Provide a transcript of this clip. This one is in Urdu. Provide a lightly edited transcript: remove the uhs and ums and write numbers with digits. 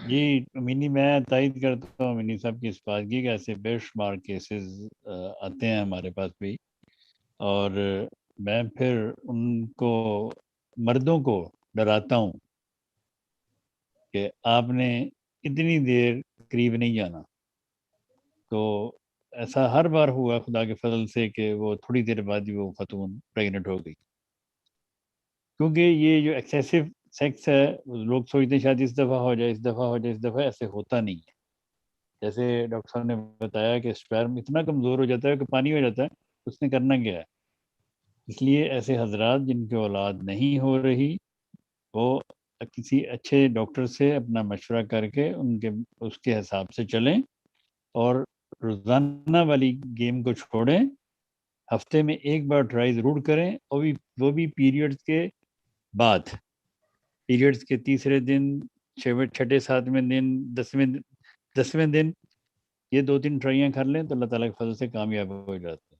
جی امینی، میں تائید کرتا ہوں امینی صاحب کی اس بات کی کہ ایسے بے شمار کیسز آتے ہیں ہمارے پاس بھی، اور میں پھر ان کو مردوں کو ڈراتا ہوں کہ آپ نے اتنی دیر قریب نہیں جانا. تو ایسا ہر بار ہوا خدا کے فضل سے کہ وہ تھوڑی دیر بعد ہی وہ خاتون پریگنٹ ہو گئی. کیونکہ یہ جو ایکسیسو سیکس ہے، لوگ سوچتے ہیں شاید اس دفعہ ہو جائے، اس دفعہ ہو جائے، اس دفعہ ایسے ہوتا نہیں ہے. جیسے ڈاکٹر صاحب نے بتایا کہ اسپرم اتنا کمزور ہو جاتا ہے کہ پانی ہو جاتا ہے، اس نے کرنا کیا ہے. اس لیے ایسے حضرات جن کی اولاد نہیں ہو رہی، وہ کسی اچھے ڈاکٹر سے اپنا مشورہ کر کے اس کے حساب سے چلیں، اور روزانہ والی گیم کو چھوڑیں. ہفتے میں ایک بار ٹرائی ضرور کریں، اور وہ بھی پیریڈز کے بعد، پیریڈز کے تیسرے دن، چھٹے ساتویں دن، 10ویں دن، یہ 2-3 ٹرائیاں کر لیں تو اللہ تعالیٰ کے فضل سے کامیاب ہو جاتے ہیں.